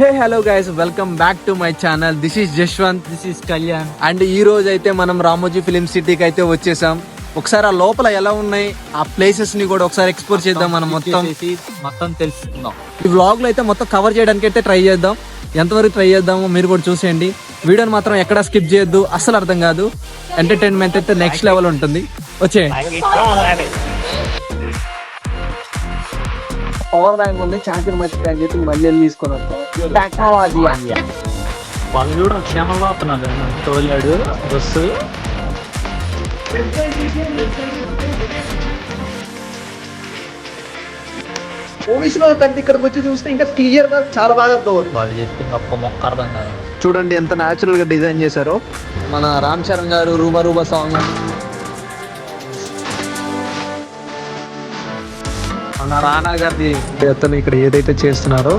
Hey hello guys, welcome back to my channel. This is Jashwanth, this is Kalyan. And ఈ రోజు అయితే మనం Ramoji film సిటీకి అయితే వచ్చేసాం. ఒకసారి ఆ లోపల ఎలా ఉన్నాయి ఆ ప్లేసెస్ ని కూడా ఒకసారి ఎక్స్ప్లోర్ చేద్దాం. మనం మొత్తం తెలుసుకుందాం. ఈ వ్లాగ్ లో అయితే మొత్తం కవర్ చేయడానికి అయితే ట్రై చేద్దాం. ఎంతవరకు ట్రై చేద్దామో మీరు కూడా చూసేయండి. వీడియోని మాత్రం ఎక్కడా స్కిప్ చేయొద్దు, అస్సలు అర్థం కాదు. ఎంటర్టైన్మెంట్ అయితే నెక్స్ట్ లెవెల్ ఉంటుంది. వచ్చేయండి. పవర్ బ్యాంక్ ఉంది, ఛార్జర్ మర్చిపోయి చెప్పి మళ్ళీ తీసుకొని వస్తాం. టెక్నాలజీ వాళ్ళు కూడా క్షేమంగా అవుతున్నారు. తోలాడు బస్సు. మూవీస్లో కంటే ఇక్కడికి వచ్చి చూస్తే ఇంకా క్లియర్ గా చాలా బాగా అర్థమవుతుంది. వాళ్ళు చెప్పి గొప్ప మొక్క అర్థం కాదు. చూడండి ఎంత న్యాచురల్ గా డిజైన్ చేశారో. మన రామ్ చరణ్ గారు రూబా రూబా సాంగ్, మన రానా గారి అతను ఇక్కడ ఏదైతే చేస్తున్నారో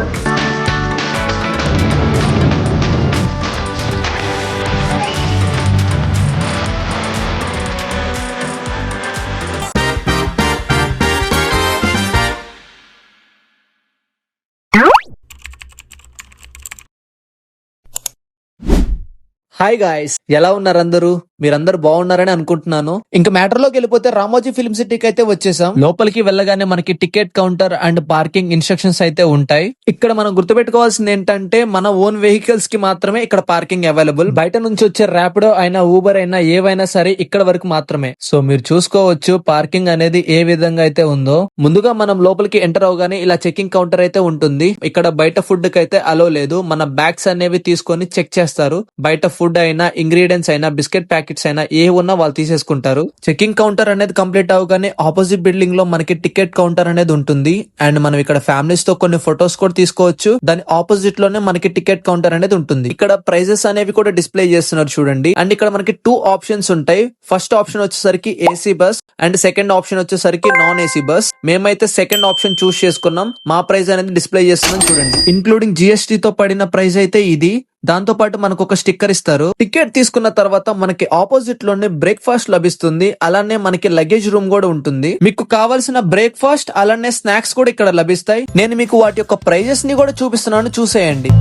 హాయ్ గాయ్స్, ఎలా ఉన్నారు అందరూ? మీరందరూ బాగున్నారని అనుకుంటున్నాను. ఇంకా మ్యాటర్ లోకి వెళ్ళిపోతే రామోజీ ఫిల్మ్ సిటీకి అయితే వచ్చేసాం. లోపలికి వెళ్ళగానే మనకి ticket counter and parking instructions అయితే ఉంటాయి. ఇక్కడ మనం గుర్తుపెట్టుకోవాల్సింది ఏంటంటే మన ఓన్ వెహికల్స్ కి మాత్రమే ఇక్కడ పార్కింగ్ అవైలబుల్. బయట నుంచి వచ్చే ర్యాపిడో అయినా ఊబర్ అయినా ఏవైనా సరే ఇక్కడ వరకు మాత్రమే. సో మీరు చూసుకోవచ్చు పార్కింగ్ అనేది ఏ విధంగా అయితే ఉందో. ముందుగా మనం లోపలికి ఎంటర్ అవగానే ఇలా చెకింగ్ కౌంటర్ అయితే ఉంటుంది. ఇక్కడ బయట ఫుడ్ కి అయితే అలో లేదు. మన బ్యాగ్స్ అనేవి తీసుకొని చెక్ చేస్తారు. బయట ఫుడ్ అయినా ఇంగ్రీడియంట్స్ అయినా బిస్కెట్ ప్యాకెట్స్ అయినా ఏ ఉన్నా వాళ్ళు తీసేసుకుంటారు. చెకింగ్ కౌంటర్ అనేది కంప్లీట్ అవగానే ఆపోజిట్ బిల్డింగ్ లో మనకి టికెట్ కౌంటర్ అనేది ఉంటుంది. అండ్ మనం ఇక్కడ ఫ్యామిలీస్ తో కొన్ని ఫొటోస్ కూడా తీసుకోవచ్చు. దాని ఆపోజిట్ లోనే మనకి టికెట్ కౌంటర్ అనేది ఉంటుంది. ఇక్కడ ప్రైజెస్ అనేవి కూడా డిస్ప్లే చేస్తున్నారు చూడండి. అండ్ ఇక్కడ మనకి 2 ఆప్షన్స్ ఉంటాయి. ఫస్ట్ ఆప్షన్ వచ్చేసరికి AC bus and second option వచ్చేసరికి నాన్ ఏసీ బస్. మేమైతే సెకండ్ ఆప్షన్ చూస్ చేసుకున్నాం. మా ప్రైస్ అనేది డిస్ప్లే చేస్తున్నాం చూడండి. ఇంక్లూడింగ్ జిఎస్టీ తో పడిన ప్రైస్ అయితే ఇది. దాంతో పాటు మనకు ఒక స్టిక్కర్ ఇస్తారు. టికెట్ తీసుకున్న తర్వాత మనకి ఆపోజిట్ లోనే బ్రేక్ఫాస్ట్ లభిస్తుంది. అలానే మనకి లగేజ్ రూమ్ కూడా ఉంటుంది. మీకు కావాల్సిన బ్రేక్ఫాస్ట్ అలానే స్నాక్స్ కూడా ఇక్కడ లభిస్తాయి. నేను మీకు వాటి యొక్క ప్రైజెస్ ని కూడా చూపిస్తున్నాను, చూసేయండి.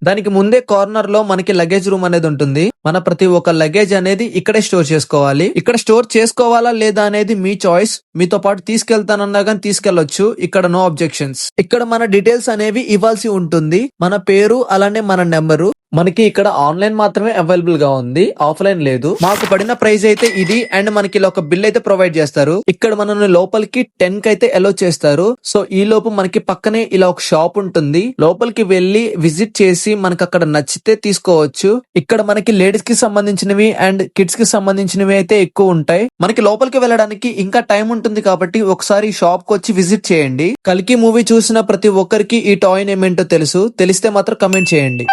దానికి ముందే కార్నర్ లో మనకి లగేజ్ రూమ్ అనేది ఉంటుంది. మన ప్రతి ఒక్క లగేజ్ అనేది ఇక్కడే స్టోర్ చేసుకోవాలి. ఇక్కడ స్టోర్ చేసుకోవాలా లేదా అనేది మీ చాయిస్. మీతో పాటు తీసుకెళ్తానన్నా కానీ తీసుకెళ్లొచ్చు. ఇక్కడ నో అబ్జెక్షన్స్. ఇక్కడ మన డీటెయిల్స్ అనేవి ఇవ్వాల్సి ఉంటుంది. మన పేరు అలానే మన నెంబరు. మనకి ఇక్కడ ఆన్లైన్ మాత్రమే అవైలబుల్ గా ఉంది, ఆఫ్లైన్ లేదు. మాకు పడిన ప్రైస్ అయితే ఇది. అండ్ మనకి ఇలా ఒక బిల్ అయితే ప్రొవైడ్ చేస్తారు. ఇక్కడ మనల్ని లోపలికి 10 కి అయితే అలో చేస్తారు. సో ఈ లోపు మనకి పక్కనే ఇలా ఒక షాప్ ఉంటుంది. లోపలికి వెళ్లి విజిట్ చేసి మనకి అక్కడ నచ్చితే తీసుకోవచ్చు. ఇక్కడ మనకి లేడీస్ కి సంబంధించినవి అండ్ కిడ్స్ కి సంబంధించినవి అయితే ఎక్కువ ఉంటాయి. మనకి లోపలికి వెళ్ళడానికి ఇంకా టైం ఉంటుంది కాబట్టి ఒకసారి షాప్ కి వచ్చి విజిట్ చేయండి. కల్కి మూవీ చూసిన ప్రతి ఒక్కరికి ఈ టాయ్ నేమ్ ఏంటో తెలుసు. తెలిస్తే మాత్రం కమెంట్ చేయండి.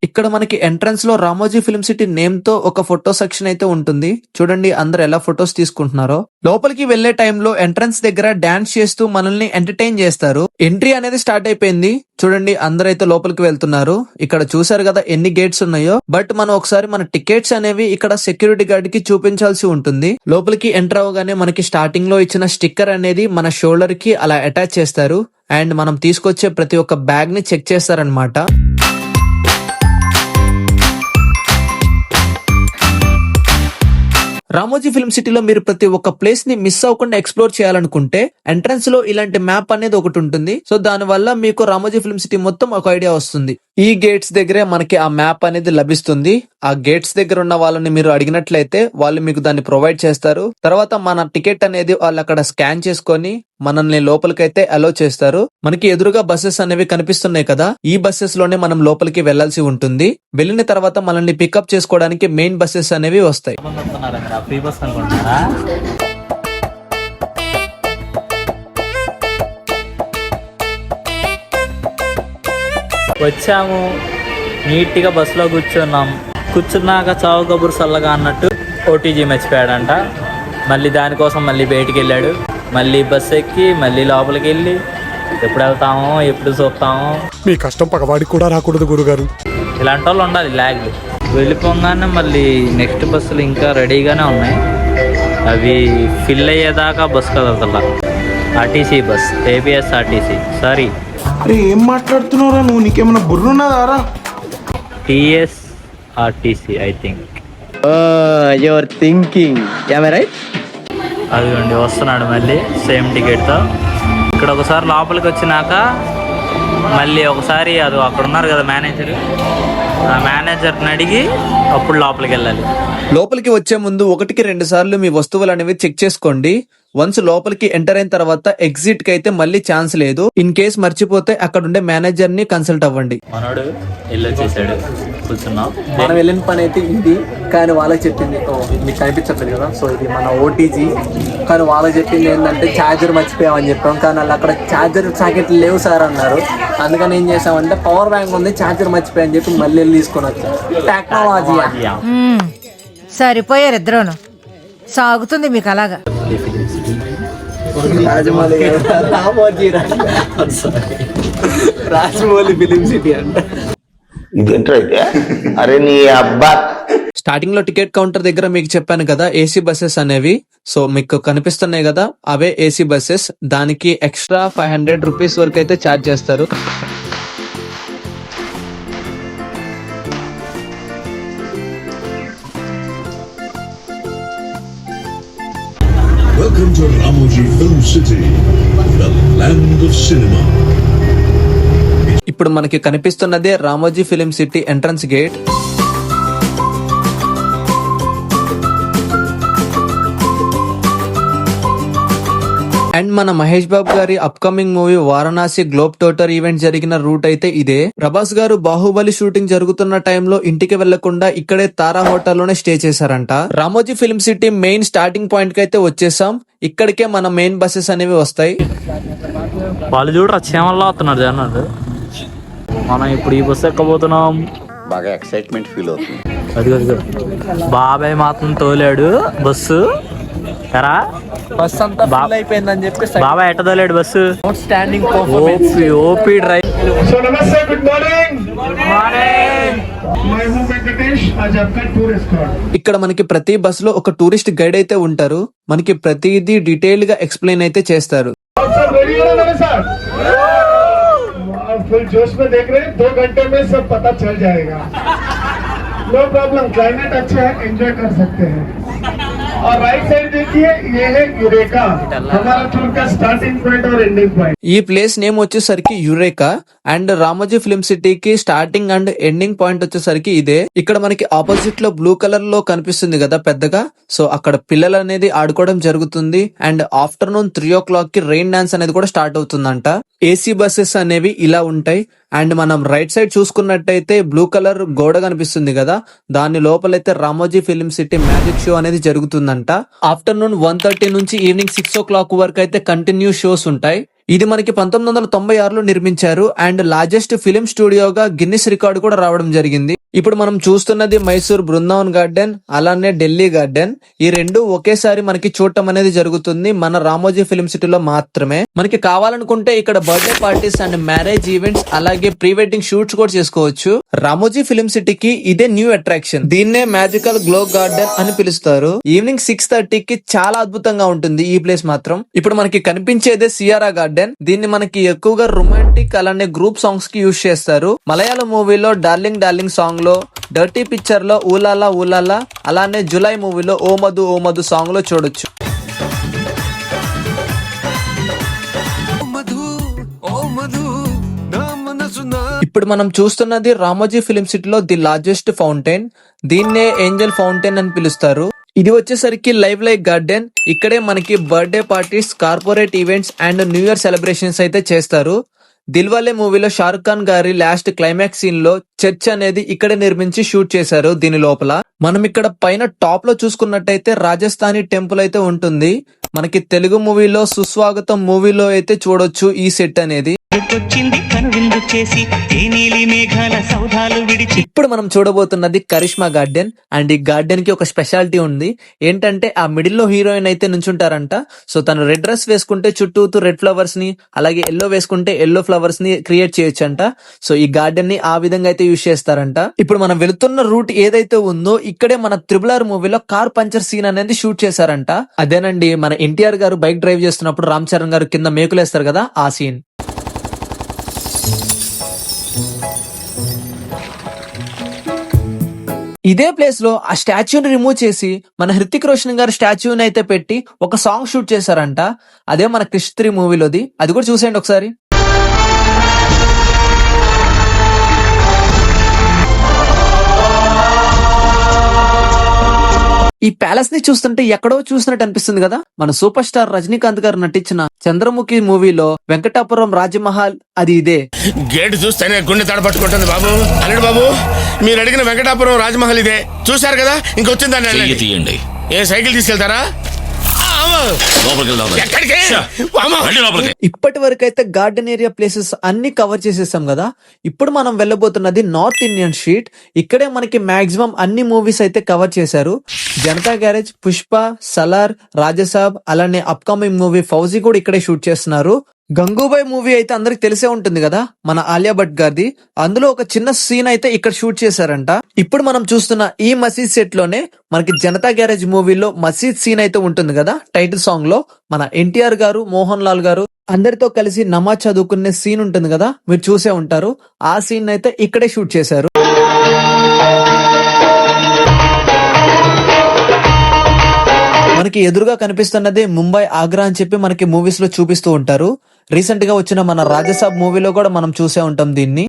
ఇక్కడ మనకి ఎంట్రన్స్ లో రామోజీ ఫిల్మ్ సిటీ నేమ్ తో ఒక ఫోటో సెక్షన్ అయితే ఉంటుంది. చూడండి అందరు ఎలా ఫొటోస్ తీసుకుంటున్నారో. లోపలికి వెళ్లే టైంలో ఎంట్రన్స్ దగ్గర డాన్స్ చేస్తూ మనల్ని ఎంటర్టైన్ చేస్తారు. ఎంట్రీ అనేది స్టార్ట్ అయిపోయింది. చూడండి అందరైతే లోపలికి వెళ్తున్నారు. ఇక్కడ చూసారు కదా ఎన్ని గేట్స్ ఉన్నాయో. బట్ మనం ఒకసారి మన టికెట్స్ అనేవి ఇక్కడ సెక్యూరిటీ గార్డ్ కి చూపించాల్సి ఉంటుంది. లోపలికి ఎంటర్ అవగానే మనకి స్టార్టింగ్ లో ఇచ్చిన స్టిక్కర్ అనేది మన షోల్డర్ కి అలా అటాచ్ చేస్తారు. అండ్ మనం తీసుకొచ్చే ప్రతి ఒక్క బ్యాగ్ ని చెక్ చేస్తారనమాట. రామోజీ ఫిల్మ్ సిటీలో మీరు ప్రతి ఒక్క ప్లేస్ ని మిస్ అవ్వకుండా ఎక్స్ప్లోర్ చేయాలనుకుంటే ఎంట్రన్స్ లో ఇలాంటి మ్యాప్ అనేది ఒకటి ఉంటుంది. సో దాని వల్ల మీకు రామోజీ ఫిల్మ్ సిటీ మొత్తం ఒక ఐడియా వస్తుంది. ఈ గేట్స్ దగ్గరే మనకి ఆ మ్యాప్ అనేది లభిస్తుంది. ఆ గేట్స్ దగ్గర ఉన్న వాళ్ళని మీరు అడిగినట్లయితే వాళ్ళు మీకు దాన్ని ప్రొవైడ్ చేస్తారు. తర్వాత మన టికెట్ అనేది వాళ్ళు అక్కడ స్కాన్ చేసుకొని మనల్ని లోపలికైతే అలో చేస్తారు. మనకి ఎదురుగా బస్సెస్ అనేవి కనిపిస్తున్నాయి కదా, ఈ బస్సెస్ లోనే మనం లోపలికి వెళ్లాల్సి ఉంటుంది. వెళ్ళిన తర్వాత మనల్ని పికప్ చేసుకోవడానికి మెయిన్ బస్సెస్ అనేవి వస్తాయి. వచ్చాము, నీట్ గా బస్సులో కూర్చున్నాం. కూర్చున్నాక చావు కబురు సల్లగా అన్నట్టు ఓటీజీ మర్చిపోయాడంట. మళ్ళీ దానికోసం మళ్ళీ బయటికి వెళ్ళాడు. మళ్ళీ బస్సు ఎక్కి మళ్ళీ లోపలికి వెళ్ళి ఎప్పుడు వెళ్తామో ఎప్పుడు చూస్తామో. మీ కష్టం పగవాడికి కూడా రాకూడదు గురుగారు. ఇలాంటి వాళ్ళు ఉండాలి. లాగ్ వెళ్ళిపోగానే మళ్ళీ నెక్స్ట్ బస్సులు ఇంకా రెడీగానే ఉన్నాయి. అవి ఫిల్ అయ్యేదాకా బస్ కదలతల్లా. RTC bus, APS RTC, sorry అరే ఏం మాట్లాడుతున్నావురా నువ్వు? నీకేమైనా బుర్రున్నదారా? TS RTC I think. Your thinking right. అదిగోండి వస్తున్నాడు మళ్ళీ సేమ్ టికెట్తో. ఇక్కడ ఒకసారి లోపలికి వచ్చినాక మళ్ళీ ఒకసారి అది అక్కడ ఉన్నారు కదా మేనేజర్, ఆ మేనేజర్ని అడిగి అప్పుడు లోపలికి వెళ్ళాలి. లోపలికి వచ్చే ముందు 1-2 సార్లు మీ వస్తువులు అనేవి చెక్ చేసుకోండి. వన్స్ లోపలికి ఎంటర్ అయిన తర్వాత ఎగ్జిట్ కి అయితే మళ్ళీ ఛాన్స్ లేదు. ఇన్ కేస్ మర్చిపోతే అక్కడ ఉండే మేనేజర్ ని కన్సల్ట్ అవ్వండి. మనోడు వెళ్ళొచ్చేసాడు, కూర్చున్నాం. మనం వెళ్ళిన పని అయితే ఇది, కానీ వాళ్ళకి చెప్పింది మీకు కనిపించట్లేదు కదా, సో ఇది మన ఓటీజీ. కానీ వాళ్ళకి చెప్పింది ఏంటంటే ఛార్జర్ మర్చిపోయామని చెప్పాం, కానీ వాళ్ళు అక్కడ ఛార్జర్ సాకెట్లు లేవు సార్ అన్నారు. అందుకని ఏం చేసామంటే పవర్ బ్యాంక్ ఉంది, ఛార్జర్ మర్చిపోయాని చెప్పి మళ్ళీ వెళ్ళి తీసుకొని వచ్చాం. టెక్నాలజీ సరిపోయారు ఇద్దరును. సాగుతుంది మీకు అలాగా. రాజమౌళి ఫిలిం సిటీ అంట. ఇదేంటైతే అరే నీ అబ్బా. స్టార్టింగ్ లో టికెట్ కౌంటర్ దగ్గర మీకు చెప్పాను కదా ఏసీ బస్సెస్ అనేవి, సో మీకు కనిపిస్తున్నాయి కదా అవే ఏసీ బస్సెస్. దానికి ఎక్స్ట్రా 500 రూపీస్ వరకు అయితే ఛార్జ్ చేస్తారు. Welcome to Ramoji Film City, the land of cinema. ఇప్పుడు మనకి కనిపిస్తున్నదే Ramoji film city entrance gate. And మన మహేష్ బాబు గారి upcoming movie Varanasi globetrotter event జరిగిన రూట్ అయితే ఇదే. ప్రభాస్ గారు బాహుబలి షూటింగ్ జరుగుతున్న టైంలో ఇంటికి వెళ్లకుండా ఇక్కడే తారా హోటల్లోనే స్టే చేశారంట. Ramoji film city main starting point కి అయితే వచ్చేసాం. ఇక్కడికే మన మెయిన్ బస్సెస్ అనేవి వస్తాయి. వాళ్ళు చూడరా చేమల్లో వస్తున్నారు జనాలు. మనం ఇప్పుడు ఈ బస్సు ఎక్కబోతున్నాం. బాగా ఎక్సైట్మెంట్ ఫీల్ అవుతుంది. అదిగో బాబాయ్ మాత్రం తోలాడు బస్సు. ఎరా బస్ అంతా ఫుల్ అయిపోయిందని చెప్పి బాబాయ్ ఎట్ట తోలాడు bus. Standing OP drive. So namaste, good morning. Good morning. मैं हूं वेंकटेश, आज आपका टूर एस्कॉर्ट. ఇక్కడ మనకి ప్రతి బస్ లో ఒక టూరిస్ట్ గైడ్ అయితే ఉంటారు. మనకి ప్రతిదీ డీటెయిల్ గా ఎక్స్ప్లెయిన్ అయితే చేస్తారు. आप सब रेडी हो मेरे साथ? आप फुल जोश में देख रहे हैं, 2 घंटे में सब पता चल जाएगा. नो प्रॉब्लम, क्लाइमेट अच्छा है, एंजॉय कर सकते हैं. और राइट साइड देखिए, ये है यूरेका, हमारा टूर का स्टार्टिंग पॉइंट और एंडिंग पॉइंट. ఈ ప్లేస్ నేమ్ వచ్చేసరికి యురేకా అండ్ రామోజీ ఫిల్మ్ సిటీకి స్టార్టింగ్ అండ్ ఎండింగ్ పాయింట్ వచ్చేసరికి ఇదే. ఇక్కడ మనకి ఆపోజిట్ లో బ్లూ కలర్ లో కనిపిస్తుంది కదా పెద్దగా, సో అక్కడ పిల్లలు అనేది ఆడుకోవడం జరుగుతుంది. అండ్ ఆఫ్టర్నూన్ 3 o'clock కి రెయిన్ డాన్స్ అనేది కూడా స్టార్ట్ అవుతుందంట. ఏసీ బస్సెస్ అనేవి ఇలా ఉంటాయి. అండ్ మనం రైట్ సైడ్ చూసుకున్నట్టయితే బ్లూ కలర్ గోడ కనిపిస్తుంది కదా, దాని లోపలైతే Ramoji film city magic show అనేది జరుగుతుందంట. ఆఫ్టర్నూన్ 1:30 నుంచి ఈవినింగ్ 6 o'clock వరకు అయితే కంటిన్యూ షోస్ ఉంటాయి. ఇది మనకి 1996లో నిర్మించారు అండ్ లార్జెస్ట్ ఫిలిం స్టూడియోగా గిన్నిస్ రికార్డు కూడా రావడం జరిగింది. ఇప్పుడు మనం చూస్తున్నది మైసూర్ బృందావన్ గార్డెన్, అలానే ఢిల్లీ గార్డెన్. ఈ రెండు ఒకేసారి మనకి చూడటం అనేది జరుగుతుంది మన రామోజీ ఫిల్మ్ సిటీలో మాత్రమే. మనకి కావాలనుకుంటే ఇక్కడ birthday parties and marriage events అలాగే ప్రీ వెడ్డింగ్ షూట్స్ కూడా చేసుకోవచ్చు. రామోజీ ఫిల్మ్ సిటీకి ఇదే న్యూ అట్రాక్షన్. దీన్నే మ్యాజికల్ గ్లో గార్డెన్ అని పిలుస్తారు. ఈవినింగ్ 6:30కి చాలా అద్భుతంగా ఉంటుంది ఈ ప్లేస్ మాత్రం. ఇప్పుడు మనకి కనిపించేదే సియారా గార్డెన్. దీన్ని మనకి ఎక్కువగా రొమాంటిక్ అలానే గ్రూప్ సాంగ్స్ కి యూజ్ చేస్తారు. మలయాళం మూవీలో డార్లింగ్ డార్లింగ్ సాంగ్ లో, డర్టీ పిక్చర్ లో ఊలాలా ఊలాలా, అలానే జులై మూవీలో ఓ మధు ఓ మధు సాంగ్ లో చూడొచ్చు. ఇప్పుడు మనం చూస్తున్నది రామోజీ ఫిలిం సిటీలో ది లార్జెస్ట్ ఫౌంటైన్. దీన్నే ఏంజల్ ఫౌంటైన్ అని పిలుస్తారు. ఇది వచ్చేసరికి లైవ్ లైక్ గార్డెన్. ఇక్కడే మనకి birthday parties, corporate events and new year celebrations అయితే చేస్తారు. దిల్వాలే మూవీలో షారుఖ్ ఖాన్ గారి లాస్ట్ క్లైమాక్స్ సీన్ లో చర్చ్ అనేది ఇక్కడే నిర్మించి షూట్ చేశారు. దీని లోపల మనం ఇక్కడ పైన టాప్ లో చూసుకున్నట్టయితే రాజస్థానీ టెంపుల్ అయితే ఉంటుంది. మనకి తెలుగు మూవీలో సుస్వాగతం మూవీలో అయితే చూడొచ్చు ఈ సెట్ అనేది. పుట్టుకొచ్చింది కనువిందు చేసి ఏ నీలి మేఘాల సౌధాలు విడిచి. ఇప్పుడు మనం చూడబోతున్నది కరిష్మా గార్డెన్. అండ్ ఈ గార్డెన్ కి ఒక స్పెషాలిటీ ఉంది. ఏంటంటే ఆ మిడిల్ లో హీరోయిన్ అయితే నుంచుంటారంట. సో తను రెడ్ డ్రెస్ వేసుకుంటే చుట్టూ రెడ్ ఫ్లవర్స్ ని, అలాగే ఎల్లో వేసుకుంటే ఎల్లో ఫ్లవర్స్ ని క్రియేట్ చేయొచ్చంట. సో ఈ గార్డెన్ ని ఆ విధంగా అయితే యూజ్ చేస్తారంట. ఇప్పుడు మనం వెళుతున్న రూట్ ఏదైతే ఉందో ఇక్కడే మన RRR మూవీలో కార్ పంచర్ సీన్ అనేది షూట్ చేశారంట. అదేనండి, మన ఎన్టీఆర్ గారు బైక్ డ్రైవ్ చేస్తున్నప్పుడు రామ్ చరణ్ గారు కింద మేకులేస్తారు కదా, ఆ సీన్. ఇదే ప్లేస్ లో ఆ స్టాచ్యూని రిమూవ్ చేసి మన హృతిక్ రోషన్ గారు స్టాచ్యూని అయితే పెట్టి ఒక సాంగ్ షూట్ చేశారంట. అదే మన క్రిష్ 3 మూవీలోది. అది కూడా చూసేయండి ఒకసారి. ఈ ప్యాలెస్ ని చూస్తుంటే ఎక్కడో చూసినట్టు అనిపిస్తుంది కదా. మన సూపర్ స్టార్ రజనీకాంత్ గారు నటించిన చంద్రముఖి మూవీలో వెంకటాపురం రాజమహల్ అది ఇదే. గేట్ చూస్తేనే గుండె తడపట్టుకుంటుంది బాబు. అల్లుడు బాబు, మీరు అడిగిన వెంకటాపురం రాజమహల్ ఇదే. చూశారు కదా, ఇంకొచ్చిందండి. తీయండి. ఏ సైకిల్ తీసుకెళ్తారా? ఇప్పటి వరకు అయితే గార్డెన్ ఏరియా ప్లేసెస్ అన్ని కవర్ చేసేసాం కదా. ఇప్పుడు మనం వెళ్ళబోతున్నది నార్త్ ఇండియన్ స్ట్రీట్. ఇక్కడే మనకి మాక్సిమం అన్ని మూవీస్ అయితే కవర్ చేశారు. జనతా గ్యారేజ్, పుష్ప, సలార్, రాజసాబ్, అలానే అప్కమింగ్ మూవీ ఫౌజీ కూడా ఇక్కడే షూట్ చేస్తున్నారు. గంగూబాయ్ మూవీ అయితే అందరికి తెలిసే ఉంటుంది కదా, మన ఆలియా భట్ గారిది. అందులో ఒక చిన్న సీన్ అయితే ఇక్కడ షూట్ చేశారంట. ఇప్పుడు మనం చూస్తున్న ఈ మసీద్ సెట్ లోనే మనకి జనతా గ్యారేజ్ మూవీలో మసీద్ సీన్ అయితే ఉంటుంది కదా. టైటిల్ సాంగ్ లో మన ఎన్టీఆర్ గారు, మోహన్ లాల్ గారు అందరితో కలిసి నమాజ్ చదువుకునే సీన్ ఉంటుంది కదా, మీరు చూసే ఉంటారు. ఆ సీన్ అయితే ఇక్కడే షూట్ చేశారు. మనకి ఎదురుగా కనిపిస్తున్నది ముంబై, ఆగ్రా అని చెప్పి మనకి మూవీస్ లో చూపిస్తూ ఉంటారు. రీసెంట్ గా వచ్చిన మన రాజసాబ్ మూవీలో కూడా మనం చూసే ఉంటాం దీన్ని.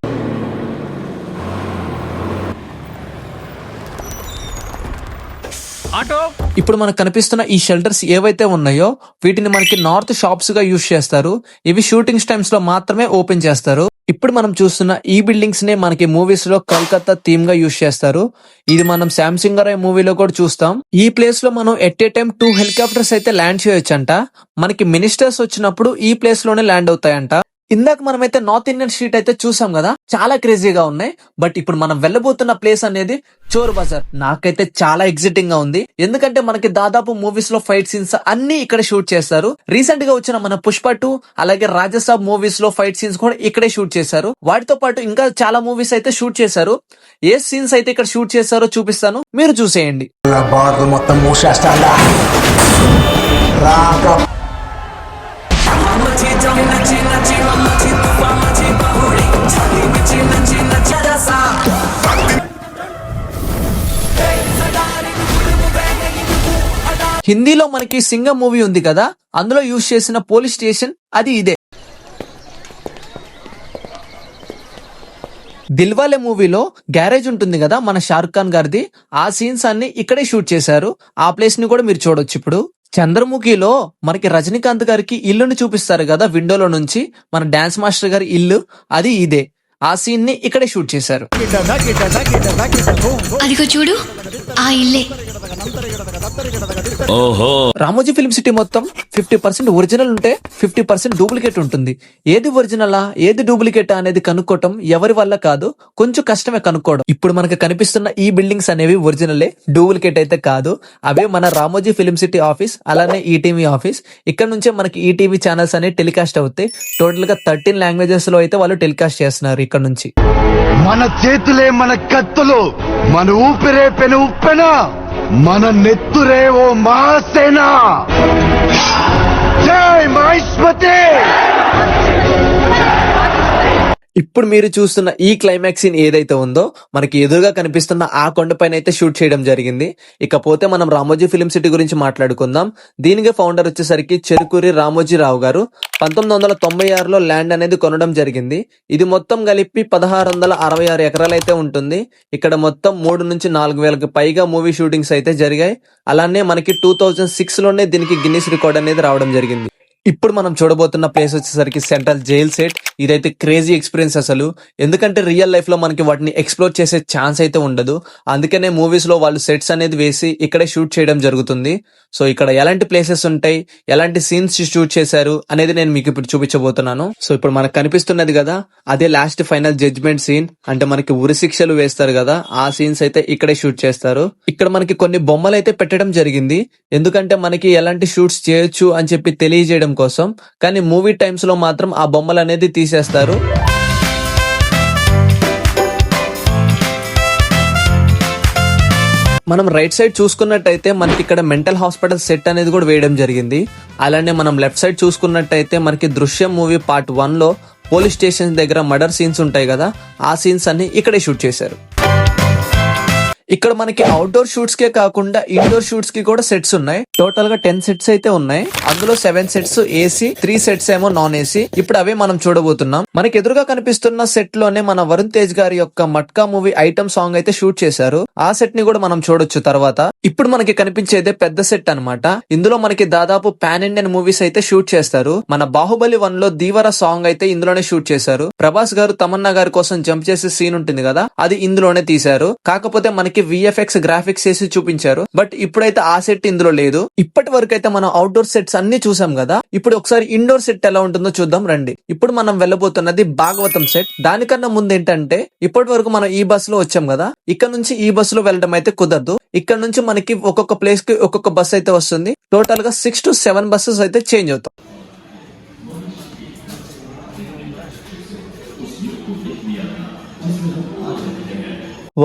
ఇప్పుడు మనకు కనిపిస్తున్న ఈ షెల్టర్స్ ఏవైతే ఉన్నాయో వీటిని మనకి నార్త్ షాప్స్ గా యూజ్ చేస్తారు. ఇవి షూటింగ్స్ టైమ్స్ లో మాత్రమే ఓపెన్ చేస్తారు. ఇప్పుడు మనం చూస్తున్న ఈ బిల్డింగ్స్ నే మనకి మూవీస్ లో కోల్కతా థీమ్ గా యూజ్ చేస్తారు. ఇది మనం శాంసింగ్ రాయ్ మూవీలో కూడా చూస్తాం. ఈ ప్లేస్ లో మనం ఎట్ ఏ టైం 2 హెలికాప్టర్స్ అయితే ల్యాండ్ చేయొచ్చంట. మనకి మినిస్టర్స్ వచ్చినప్పుడు ఈ ప్లేస్ లోనే ల్యాండ్ అవుతాయంట. ఇందాక మనమైతే నార్త్ ఇండియన్ స్ట్రీట్ అయితే చూసాం కదా, చాలా క్రేజీగా ఉన్నాయి. బట్ ఇప్పుడు మనం వెళ్ళబోతున్న ప్లేస్ అనేది చోర్ బజార్. నాకైతే చాలా ఎగ్జైటింగ్ గా ఉంది. ఎందుకంటే మనకి దాదాపు మూవీస్ లో ఫైట్ సీన్స్ అన్ని ఇక్కడ షూట్ చేస్తారు. రీసెంట్ గా వచ్చిన మన పుష్ప 2 అలాగే రాజసాబ్ మూవీస్ లో ఫైట్ సీన్స్ కూడా ఇక్కడే షూట్ చేశారు. వాటితో పాటు ఇంకా చాలా మూవీస్ అయితే షూట్ చేశారు. ఏ సీన్స్ అయితే ఇక్కడ షూట్ చేశారో చూపిస్తాను, మీరు చూసేయండి. హిందీలో మనకి సింగం మూవీ ఉంది కదా, అందులో యూజ్ చేసిన పోలీస్ స్టేషన్ అది ఇదే. దిల్వాలే మూవీలో గ్యారేజ్ ఉంటుంది కదా మన షారుఖ్ ఖాన్ గారిది, ఆ సీన్స్ అన్ని ఇక్కడే షూట్ చేశారు. ఆ ప్లేస్ ని కూడా మీరు చూడొచ్చు. ఇప్పుడు చంద్రముఖిలో మనకి రజనీకాంత్ గారికి ఇల్లుని చూపిస్తారు కదా విండోలో నుంచి, మన డాన్స్ మాస్టర్ గారి ఇల్లు అది ఇదే. ఆ సీన్ ని ఇక్కడే షూట్ చేశారు. అదిగో చూడు, ఆ ఇల్లే. ఓహో, రామోజీ ఫిల్మ్ సిటీ మొత్తం 50% ఒరిజినల్ ఉంటే 50% డూప్లికేట్ ఉంటుంది. ఏది ఒరిజినలా ఏది డూప్లికేటా అనేది కనుక్కోవటం ఎవరి వల్ల కాదు, కొంచెం కష్టమే కనుక్కోవడం. ఇప్పుడు మనకు కనిపిస్తున్న ఈ బిల్డింగ్స్ అనేవి ఒరిజినలే, డూప్లికేట్ అయితే కాదు. అవే మన రామోజీ ఫిల్మ్ సిటీ ఆఫీస్, అలానే ఈటీవీ ఆఫీస్. ఇక్కడ నుంచే మనకి ఈటీవీ ఛానల్స్ అనేవి టెలికాస్ట్ అవుతాయి. టోటల్ గా 13 లాంగ్వేజెస్ లో అయితే వాళ్ళు టెలికాస్ట్ చేస్తున్నారు ఇక్కడ నుంచి. మన చేతులే మన కత్తులు, మన ఊపిరే పెను ఉప్పెన, మన నెత్తురే ఓ మహాసేన. జై మహేశ్వతి. ఇప్పుడు మీరు చూస్తున్న ఈ క్లైమాక్స్ సీన్ ఏదైతే ఉందో మనకి ఎదురుగా కనిపిస్తున్న ఆ కొండపైన అయితే షూట్ చేయడం జరిగింది. ఇకపోతే మనం రామోజీ ఫిల్మ్ సిటీ గురించి మాట్లాడుకుందాం. దీనికి ఫౌండర్ వచ్చేసరికి చెరుకూరి రామోజీరావు గారు 1996లో ల్యాండ్ అనేది కొనడం జరిగింది. ఇది మొత్తం కలిపి 1666 ఎకరాలు అయితే ఉంటుంది. ఇక్కడ మొత్తం 3 నుంచి 4,000కి పైగా మూవీ షూటింగ్స్ అయితే జరిగాయి. అలానే మనకి 2006లోనే దీనికి గిన్నిస్ రికార్డ్ అనేది రావడం జరిగింది. ఇప్పుడు మనం చూడబోతున్న ప్లేస్ వచ్చేసరికి సెంట్రల్ జైల్ సెట్. ఇదైతే క్రేజీ ఎక్స్పీరియన్స్ అసలు, ఎందుకంటే రియల్ లైఫ్ లో మనకి వాటిని ఎక్స్ప్లోర్ చేసే ఛాన్స్ అయితే ఉండదు. అందుకనే మూవీస్ లో వాళ్ళు సెట్స్ అనేది వేసి ఇక్కడే షూట్ చేయడం జరుగుతుంది. సో ఇక్కడ ఎలాంటి ప్లేసెస్ ఉంటాయి, ఎలాంటి సీన్స్ షూట్ చేశారు అనేది నేను మీకు ఇప్పుడు చూపించబోతున్నాను. సో ఇప్పుడు మనకు కనిపిస్తున్నది కదా, అదే లాస్ట్ ఫైనల్ జడ్జ్మెంట్ సీన్. అంటే మనకి ఉరి శిక్షలు వేస్తారు కదా, ఆ సీన్స్ అయితే ఇక్కడే షూట్ చేస్తారు. ఇక్కడ మనకి కొన్ని బొమ్మలు అయితే పెట్టడం జరిగింది, ఎందుకంటే మనకి ఎలాంటి షూట్స్ చేయొచ్చు అని చెప్పి తెలియజేయడం కోసం. కానీ మూవీ టైమ్స్ లో మాత్రం ఆ బొమ్మలు అనేది తీసేస్తారు. మనం రైట్ సైడ్ చూసుకున్నట్టయితే మనకి ఇక్కడ మెంటల్ హాస్పిటల్ సెట్ అనేది కూడా వేయడం జరిగింది. అలానే మనం లెఫ్ట్ సైడ్ చూసుకున్నట్టయితే మనకి దృశ్యం మూవీ పార్ట్ 1 లో పోలీస్ స్టేషన్ దగ్గర మర్డర్ సీన్స్ ఉంటాయి కదా, ఆ సీన్స్ అన్ని ఇక్కడే షూట్ చేశారు. ఇక్కడ మనకి అవుట్డోర్ షూట్స్ కే కాకుండా ఇండోర్ షూట్స్ కి కూడా సెట్స్ ఉన్నాయి. టోటల్ గా 10 సెట్స్ అయితే ఉన్నాయి. అందులో 7 సెట్స్ ఏసీ, 3 సెట్స్ ఏమో నాన్ ఏసీ. ఇప్పుడు అవే మనం చూడబోతున్నాం. మనకి ఎదురుగా కనిపిస్తున్న సెట్ లోనే మన వరుణ్ తేజ్ గారి యొక్క మట్కా మూవీ ఐటమ్ సాంగ్ అయితే షూట్ చేశారు. ఆ సెట్ ని కూడా మనం చూడొచ్చు తర్వాత. ఇప్పుడు మనకి కనిపించేదే పెద్ద సెట్ అన్నమాట. ఇందులో మనకి దాదాపు పాన్ ఇండియన్ మూవీస్ అయితే షూట్ చేస్తారు. మన బాహుబలి 1 లో దీవర సాంగ్ అయితే ఇందులోనే షూట్ చేశారు. ప్రభాస్ గారు తమన్నా గారి కోసం జంప్ చేసే సీన్ ఉంటుంది కదా, అది ఇందులోనే తీశారు. కాకపోతే మనకి విఎఫ్ఎక్స్ గ్రాఫిక్స్ చేసి చూపించారు. బట్ ఇప్పుడైతే ఆ సెట్ ఇందులో లేదు. ఇప్పటి వరకు అయితే మనం అవుట్డోర్ సెట్స్ అన్ని చూసాం కదా, ఇప్పుడు ఒకసారి ఇండోర్ సెట్ ఎలా ఉంటుందో చూద్దాం రండి. ఇప్పుడు మనం వెళ్ళబోతున్నది భాగవతం సెట్. దానికన్నా ముందు ఏంటంటే, ఇప్పటి వరకు మనం ఈ బస్ లో వచ్చాం కదా, ఇక్కడ నుంచి ఈ బస్ లో వెళ్ళడం అయితే కుదరదు. ఇక్కడ నుంచి మనకి ఒక్కొక్క ప్లేస్ కి ఒక్కొక్క బస్ అయితే వస్తుంది. టోటల్ గా 6 to 7 బస్సెస్ అయితే చేంజ్ అవుతాం.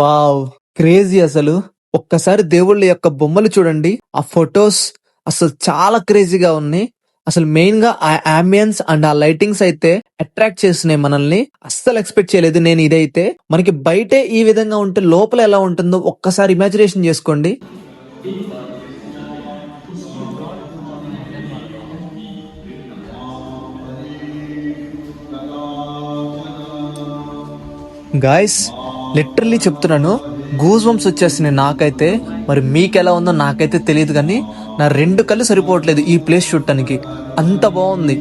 వావ్, క్రేజీ అసలు. ఒక్కసారి దేవుళ్ళ యొక్క బొమ్మలు చూడండి, ఆ ఫొటోస్ అసలు చాలా క్రేజీగా ఉన్నాయి. అసలు మెయిన్ గా ఆ అంబియన్స్ అండ్ ఆ లైటింగ్స్ అయితే అట్రాక్ట్ చేస్తున్నాయి మనల్ని. అస్సలు ఎక్స్పెక్ట్ చేయలేదు నేను ఇదైతే. మనకి బయటే ఈ విధంగా ఉంటే లోపల ఎలా ఉంటుందో ఒక్కసారి ఇమాజినేషన్ చేసుకోండి. గాయస్, లిటరల్లీ చెప్తున్నాను, గూస్ బంప్స్ వచ్చేస్తున్నాయి నాకైతే. మరి మీకు ఎలా ఉందో నాకైతే తెలియదు, కానీ నా 2 కళ్ళు సరిపోవట్లేదు ఈ ప్లేస్ చూడటానికి, అంత బాగుంది.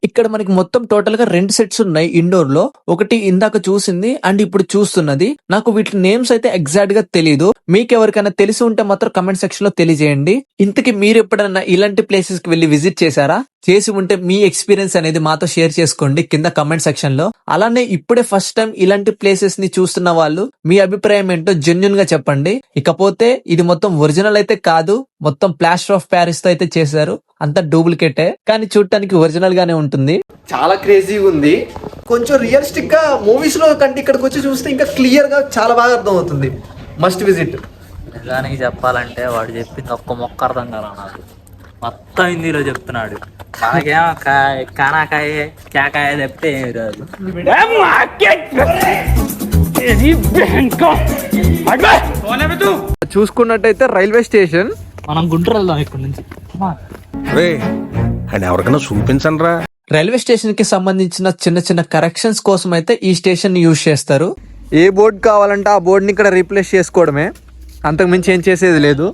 ఇక్కడ మనకి మొత్తం టోటల్ గా 2 సెట్స్ ఉన్నాయి ఇండోర్ లో. ఒకటి ఇందాక చూసింది అండ్ ఇప్పుడు చూస్తున్నది. నాకు వీటి నేమ్స్ అయితే ఎగ్జాక్ట్ గా తెలియదు. మీకు ఎవరికైనా తెలిసి ఉంటే మాత్రం కమెంట్ సెక్షన్ లో తెలియజేయండి. ఇంతకీ మీరు ఎప్పుడైనా ఇలాంటి ప్లేసెస్ కి వెళ్ళి విజిట్ చేశారా? చేసి ఉంటే మీ ఎక్స్పీరియన్స్ అనేది మాతో షేర్ చేసుకోండి కింద కమెంట్ సెక్షన్ లో. అలానే ఇప్పుడే ఫస్ట్ టైం ఇలాంటి ప్లేసెస్ ని చూస్తున్న వాళ్ళు మీ అభిప్రాయం ఏంటో జెన్యున్ గా చెప్పండి. ఇకపోతే ఇది మొత్తం ఒరిజినల్ అయితే కాదు, మొత్తం ప్లాస్టర్ ఆఫ్ ప్యారిస్ తో అయితే చేశారు. అంతా డూప్లికేటే, కానీ చూడటానికి ఒరిజినల్ గానే ఉంటుంది. చాలా క్రేజీగా ఉంది. కొంచెం రియలిస్టిక్ గా మూవీస్ లో కంటే ఇక్కడికి వచ్చి చూస్తే ఇంకా క్లియర్ గా చాలా బాగా అర్థం అవుతుంది. Must visit. నిజానికి చెప్పాలంటే వాడు చెప్పింది ఒక్క మొక్క అర్థం కాల నాకు. మొత్తం హిందీలో చెప్తున్నాడు. మనకేమో కానాకాయ క్యాకాయ చెప్తే ఏమి రాదు. చూసుకున్నట్టయితే రైల్వే స్టేషన్. మనం గుంటూరు వెళ్దాం ఇక్కడ నుంచి. ఎవరికైనా చూపించండి రా. రైల్వే స్టేషన్ కి సంబంధించిన చిన్న చిన్న కరెక్షన్స్ కోసం అయితే ఈ స్టేషన్ ని యూజ్ చేస్తారు. ఏ బోర్డు కావాలంటే ఆ బోర్డుని ఇక్కడ రీప్లేస్ చేసుకోవడమే, అంతకు మించి ఏం చేసేది లేదు.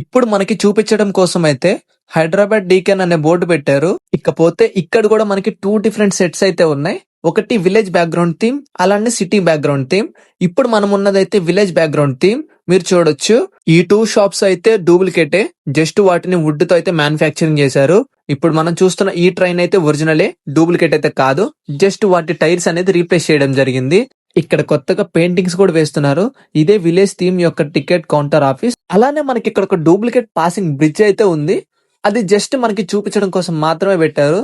ఇప్పుడు మనకి చూపించడం కోసం అయితే హైదరాబాద్ డీకెన్ అనే బోర్డు పెట్టారు. ఇకపోతే ఇక్కడ కూడా మనకి 2 డిఫరెంట్ సెట్స్ అయితే ఉన్నాయి. ఒకటి విలేజ్ బ్యాక్గ్రౌండ్ థీమ్, అలానే సిటీ బ్యాక్గ్రౌండ్ థీమ్. ఇప్పుడు మనం ఉన్నదైతే విలేజ్ బ్యాక్గ్రౌండ్ థీమ్. మీరు చూడొచ్చు ఈ 2 షాప్స్ అయితే డూప్లికేటే, జస్ట్ వాటిని వుడ్ తో అయితే మ్యానుఫ్యాక్చరింగ్ చేశారు. ఇప్పుడు మనం చూస్తున్న ఈ ట్రైన్ అయితే ఒరిజినలే, డూప్లికేట్ అయితే కాదు. జస్ట్ వాటి టైర్స్ అనేది రీప్లేస్ చేయడం జరిగింది. ఇక్కడ కొత్తగా పెయింటింగ్స్ కూడా వేస్తున్నారు. ఇదే విలేజ్ థీమ్ యొక్క టికెట్ కౌంటర్ ఆఫీస్. అలానే మనకి ఇక్కడ ఒక డూప్లికేట్ పాసింగ్ బ్రిడ్జ్ అయితే ఉంది. అది జస్ట్ మనకి చూపించడం కోసం మాత్రమే పెట్టారు.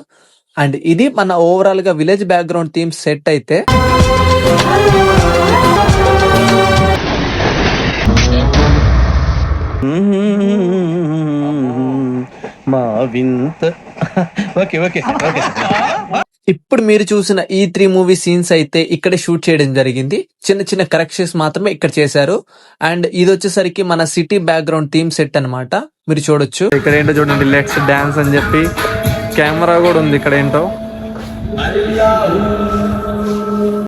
అండ్ ఇది మన ఓవరాల్ గా విలేజ్ బ్యాక్గ్రౌండ్ థీమ్ సెట్ అయితే. ఇప్పుడు మీరు చూసిన ఈ 3 మూవీ సీన్స్ అయితే ఇక్కడ షూట్ చేయడం జరిగింది. చిన్న చిన్న కరెక్షన్స్ మాత్రమే ఇక్కడ చేశారు. అండ్ ఇది వచ్చేసరికి మన సిటీ బ్యాక్గ్రౌండ్ థీమ్ సెట్ అన్నమాట. మీరు చూడొచ్చు ఇక్కడ ఏంటో చూడండి, లెట్స్ డాన్స్ అని చెప్పి కెమెరా కూడా ఉంది. ఇక్కడ ఏంటో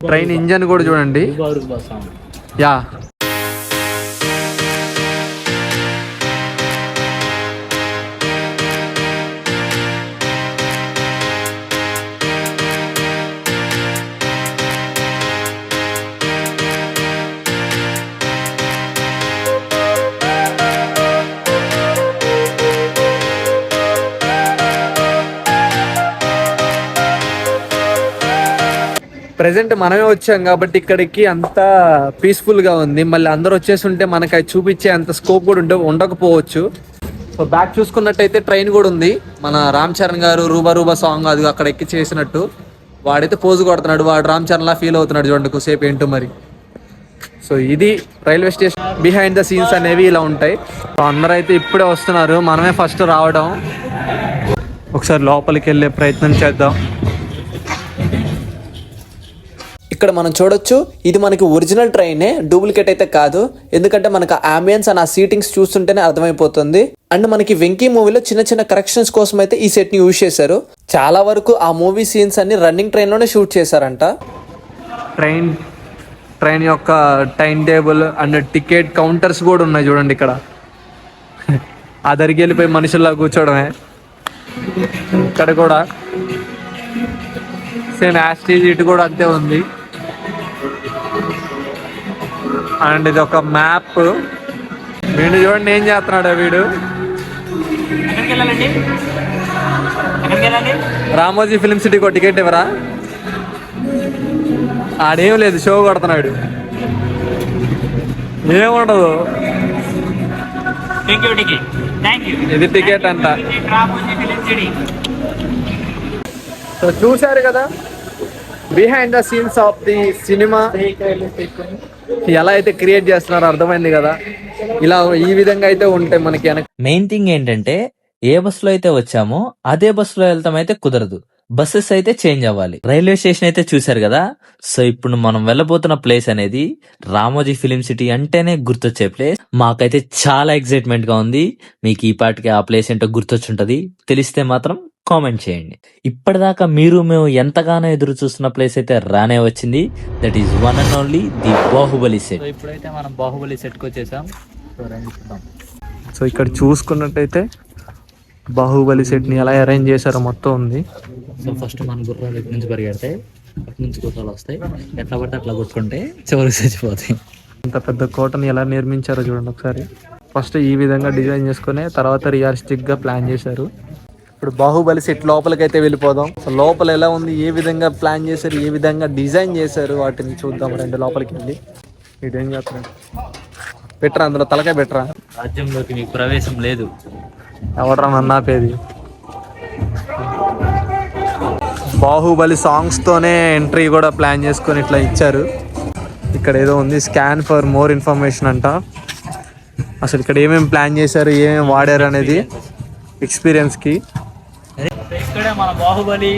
ట్రైన్ ఇంజన్ కూడా చూడండి. యా, ప్రెసెంట్ మనమే వచ్చాం కాబట్టి ఇక్కడికి అంతా పీస్ఫుల్ గా ఉంది. మళ్ళీ అందరూ వచ్చేసి ఉంటే మనకి అది చూపించే అంత స్కోప్ కూడా ఉండకపోవచ్చు. సో బ్యాక్ చూసుకున్నట్టయితే ట్రైన్ కూడా ఉంది. మన రామ్ చరణ్ గారు రూబా రూబా సాంగ్ అది అక్కడ ఎక్కి చేసినట్టు వాడైతే పోజు కొడుతున్నాడు. వాడు రామ్ చరణ్ లా ఫీల్ అవుతున్నాడు చూడండి సేపు ఏంటో మరి. సో ఇది railway station behind the scenes అనేవి ఇలా ఉంటాయి. సో అందరూ అయితే ఇప్పుడే వస్తున్నారు, మనమే ఫస్ట్ రావడం. ఒకసారి లోపలికి వెళ్ళే ప్రయత్నం చేద్దాం. ఇక్కడ మనం చూడొచ్చు, ఇది మనకి ఒరిజినల్ ట్రైనే, డూప్లికేట్ అయితే కాదు. ఎందుకంటే మనకు అంబియన్స్ అండ్ ఆ సీటింగ్స్ చూస్తుంటేనే అర్థమైపోతుంది. అండ్ మనకి వెంకీ మూవీలో చిన్న చిన్న కరెక్షన్స్ కోసం అయితే ఈ సెట్ ని యూజ్ చేశారు. చాలా వరకు ఆ మూవీ సీన్స్ అన్ని రన్నింగ్ ట్రైన్ లోనే షూట్ చేశారంట. ట్రైన్ యొక్క time table and ticket counters కూడా ఉన్నాయి చూడండి. ఇక్కడ అదరికి వెళ్ళిపోయి మనుషుల్లా కూర్చోవడమే. ఇక్కడ కూడా సేమ్ యాస్టీజ్ ఇటు కూడా అంతే ఉంది. అండ్ ఇది ఒక మ్యాప్. వీడు చూడండి ఏం చేస్తున్నాడు వీడు. రామోజీ ఫిలిం సిటీకి ఒక టికెట్ ఇవ్వరా? ఆడేం లేదు, షో కొడుతున్నాడు. ఏముండదు, ఇది టికెట్ అంట. సో చూశారు కదా behind the scenes of the cinema ఎలా అయితే క్రియేట్ చేస్తున్నారో అర్థమైంది కదా. ఇలా ఈ విధంగా అయితే ఉంటాయి మనకి. మెయిన్ థింగ్ ఏంటంటే ఏ బస్సులో అయితే వచ్చామో అదే బస్సులో వెళ్తాం అయితే కుదరదు. బస్సెస్ అయితే చేంజ్ అవ్వాలి. రైల్వే స్టేషన్ అయితే చూసారు కదా. సో ఇప్పుడు మనం వెళ్ళబోతున్న ప్లేస్ అనేది రామోజీ ఫిలిం సిటీ అంటేనే గుర్తొచ్చే ప్లేస్. మాకైతే చాలా ఎక్సైట్మెంట్ గా ఉంది. మీకు ఈ పాటికి ఆ ప్లేస్ ఏంటో గుర్తొచ్చుంటది. తెలిస్తే మాత్రం కామెంట్ చేయండి. ఇప్పటిదాకా మీరు మేము ఎంతగానో ఎదురు చూస్తున్న ప్లేస్ అయితే రానే వచ్చింది. That is one and only the Baahubali set. ఇప్పుడైతే మనం బాహుబలి సెట్ కి వచ్చేసాం. సో ఇక్కడ చూసుకున్నట్టయితే బాహుబలి సెట్ ని ఎలా అరేంజ్ చేశారో మొత్తం ఉంది. సో ఫస్ట్ మన గుర్రాలు ఇటు నుంచి పరిగెడతాయి, అటు నుంచి గుర్రాలు వస్తాయి. ఎట్లా పడితే అట్లా కొట్టుకుంటే చివరికి చచ్చిపోతాయి. ఇంత పెద్ద కోటని ఎలా నిర్మించారో చూడండి ఒకసారి. ఫస్ట్ ఈ విధంగా డిజైన్ చేసుకుని తర్వాత రియలిస్టిక్ గా ప్లాన్ చేశారు. ఇప్పుడు బాహుబలి సెట్ లోపలికి అయితే వెళ్ళిపోదాం. సో లోపల ఎలా ఉంది, ఏ విధంగా ప్లాన్ చేశారు, ఏ విధంగా డిజైన్ చేశారు వాటిని చూద్దాం. రెండు లోపలికి వెళ్ళి ఇదేం చేస్తున్నాడు బెటరా, అందులో తలకాయ బెటరా. రాజ్యంలోకి మీకు ప్రవేశం లేదు. ఎవడరా నన్ను ఆపేది. బాహుబలి సాంగ్స్ తోనే ఎంట్రీ కూడా ప్లాన్ చేసుకొని ఇట్లా ఇచ్చారు. ఇక్కడ ఏదో ఉంది, స్కాన్ ఫర్ మోర్ ఇన్ఫర్మేషన్ అంట. అసలు ఇక్కడ ఏమేమి ప్లాన్ చేశారు, ఏమేమి వాడారు అనేది ఎక్స్పీరియన్స్ కి. ఇక్కడే మన బాహుబలి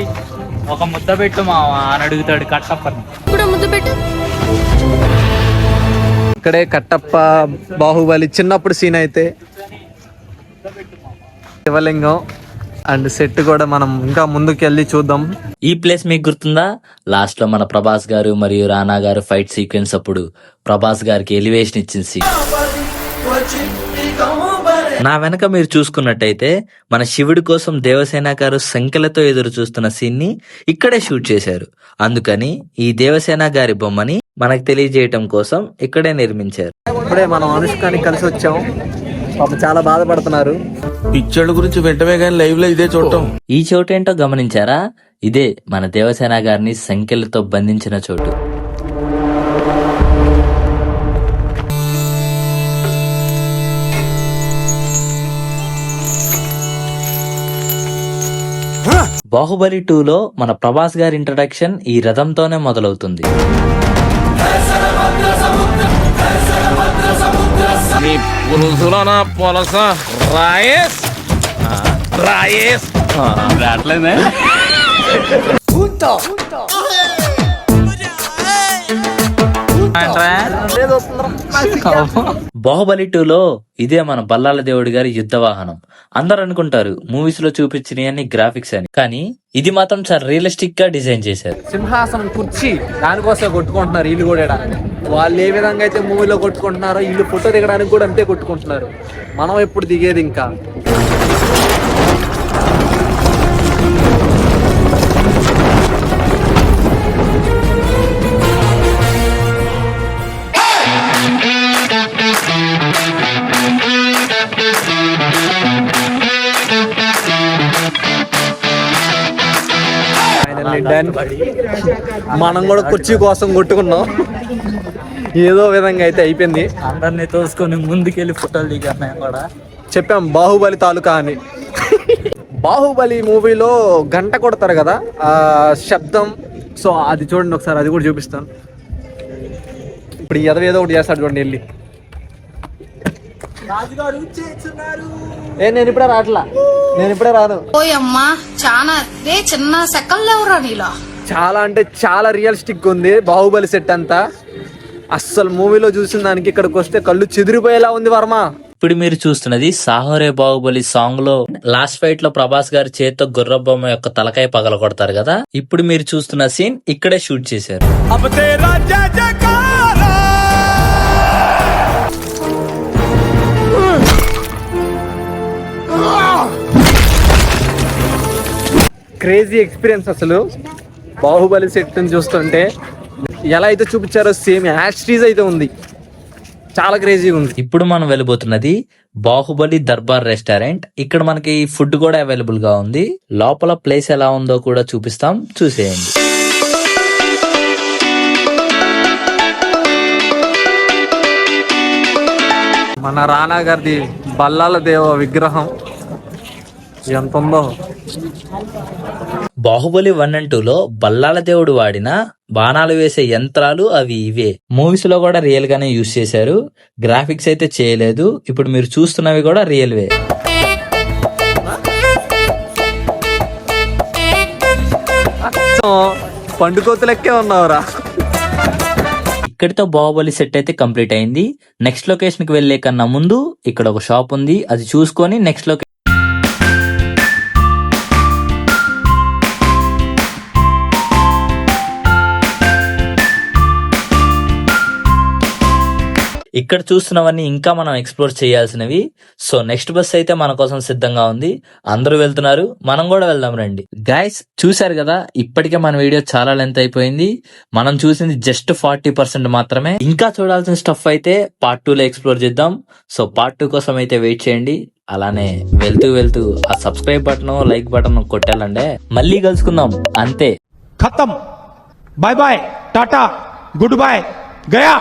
ఒక ముద్ద పెట్టు మా అని అడుగుతాడు కట్టప్పని. ఇక్కడే కట్టప్ప బాహుబలి చిన్నప్పుడు సీన్ అయితే శివలింగం అండ్ సెట్ కూడా మనం ఇంకా ముందుకు వెళ్ళి చూద్దాం. ఈ ప్లేస్ మీకు గుర్తుందా? లాస్ట్ లో మన ప్రభాస్ గారు మరియు రానా గారు ఫైట్ సీక్వెన్స్ అప్పుడు ప్రభాస్ గారికి ఎలివేషన్ ఇచ్చింది సీన్. నా వెనక మీరు చూసుకున్నట్టయితే మన శివుడి కోసం దేవసేన గారు సంఖ్యలతో ఎదురు చూస్తున్న సీన్ ని ఇక్కడే షూట్ చేశారు. అందుకని ఈ దేవసేన గారి బొమ్మని మనకు తెలియజేయటం కోసం ఇక్కడే నిర్మించారు. ఇప్పుడే మనం అనుష్కాని కలిసి వచ్చాం. పాపం చాలా బాధపడుతున్నారు. పిక్చర్ల గురించి వెంటనే కానీ లైవ్ లో ఇదే చూడటం. ఈ చోటు ఏంటో గమనించారా? ఇదే మన దేవసేన గారిని సంఖ్యలతో బంధించిన చోటు. బాహుబలి 2లో మన ప్రభాస్ గారి ఇంట్రడక్షన్ ఈ రథంతోనే మొదలవుతుంది. బాహుబలి 2లో ఇదే మన బల్లాల దేవుడి గారి యుద్ధ వాహనం. అందరు అనుకుంటారు మూవీస్ లో చూపించినవన్నీ గ్రాఫిక్స్ అని, కానీ ఇది మాత్రం చాలా రియలిస్టిక్ గా డిజైన్ చేశారు. సింహాసనం కుర్చీ దానికోసం కొట్టుకుంటున్నారు వీళ్ళు కూడా. వాళ్ళు ఏ విధంగా అయితే మూవీలో కొట్టుకుంటున్నారో వీళ్ళు ఫోటో దిగడానికి కూడా అంతే కొట్టుకుంటున్నారు. మనం ఎప్పుడు దిగేది ఇంకా. అయిపోయింది డన్. మనం కూడా కుర్చీ కోసం కొట్టుకున్నాం, ఏదో విధంగా అయితే అయిపోయింది. అందరినీ తోసుకొని ముందుకెళ్ళి ఫోటోలు దిగాను నేను కూడా. చెప్పాం బాహుబలి తాలూకా అని. బాహుబలి మూవీలో గంట కొడతారు కదా ఆ శబ్దం, సో అది చూడండి ఒకసారి, అది కూడా చూపిస్తాను. ఇప్పుడు ఏదో ఒకటి చేస్తాడు చూడండి వెళ్ళి. నేను ఇప్పుడే రావట్లా, నేను ఇప్పుడే రాను. ఓయమ్మా చాలా చిన్న సెకండ్ ఎవరా నీలో. చాలా అంటే చాలా రియలిస్టిక్ ఉంది బాహుబలి సెట్ అంతా. అస్సలు మూవీలో చూసిన దానికి ఇక్కడికి వస్తే కళ్ళు చెదిరిపోయేలా ఉంది వర్మ. ఇప్పుడు మీరు చూస్తున్నది సాహోరే బాహుబలి సాంగ్ లో లాస్ట్ ఫైట్ లో ప్రభాస్ గారి చేతితో గుర్ర బొమ్మ యొక్క తలకాయ పగల కొడతారు కదా. ఇప్పుడు మీరు చూస్తున్న సీన్ ఇక్కడే షూట్ చేశారు. క్రేజీ ఎక్స్పీరియన్స్ అసలు బాహుబలి సెట్ ని చూస్తుంటే. ఎలా అయితే చూపించారో సేమ్ యాస్ట్రీజ్ అయితే ఉంది, చాలా క్రేజీగా ఉంది. ఇప్పుడు మనం వెళ్ళిపోతున్నది బాహుబలి దర్బార్ రెస్టారెంట్. ఇక్కడ మనకి ఫుడ్ కూడా అవైలబుల్ గా ఉంది. లోపల ప్లేస్ ఎలా ఉందో కూడా చూపిస్తాం, చూసేయండి. మన రానా గారిది బల్లాల దేవ విగ్రహం ఎంత ఉందో. బాహుబలి 1 and 2 లో బల్లాల దేవుడు వాడిన బాణాలు వేసే యంత్రాలు అవి ఇవే. మూవీస్ లో కూడా రియల్ గానే యూజ్ చేశారు, గ్రాఫిక్స్ అయితే చేయలేదు. ఇప్పుడు మీరు చూస్తున్నవి కూడా రియల్ వే. పండుకోతులెక్కే ఉన్నావురా. ఇక్కడితో బాహుబలి సెట్ అయితే కంప్లీట్ అయింది. నెక్స్ట్ లొకేషన్ కి వెళ్లే కన్నా ముందు ఇక్కడ ఒక షాప్ ఉంది, అది చూసుకొని నెక్స్ట్ లొకేషన్. ఇక్కడ చూస్తున్నవన్నీ ఇంకా మనం ఎక్స్ప్లోర్ చేయాల్సినవి. సో నెక్స్ట్ బస్ అయితే మన కోసం సిద్ధంగా ఉంది. అందరూ వెళ్తున్నారు, మనం కూడా వెళ్దాం రండి. గైస్ చూసారు కదా, ఇప్పటికే మన వీడియో చాలా లెంత్ అయిపోయింది. మనం చూసింది జస్ట్ 40% మాత్రమే. ఇంకా చూడాల్సిన స్టఫ్ అయితే పార్ట్ 2 లో ఎక్స్ప్లోర్ చేద్దాం. సో పార్ట్ 2 కోసం అయితే వెయిట్ చేయండి. అలానే వెళ్తూ ఆ సబ్స్క్రైబ్ బటన్, లైక్ బటన్ కొట్టాలండే. మళ్ళీ కలుసుకుందాం, అంతే. ఖతం. Bye bye, tata, good bye, Gaya.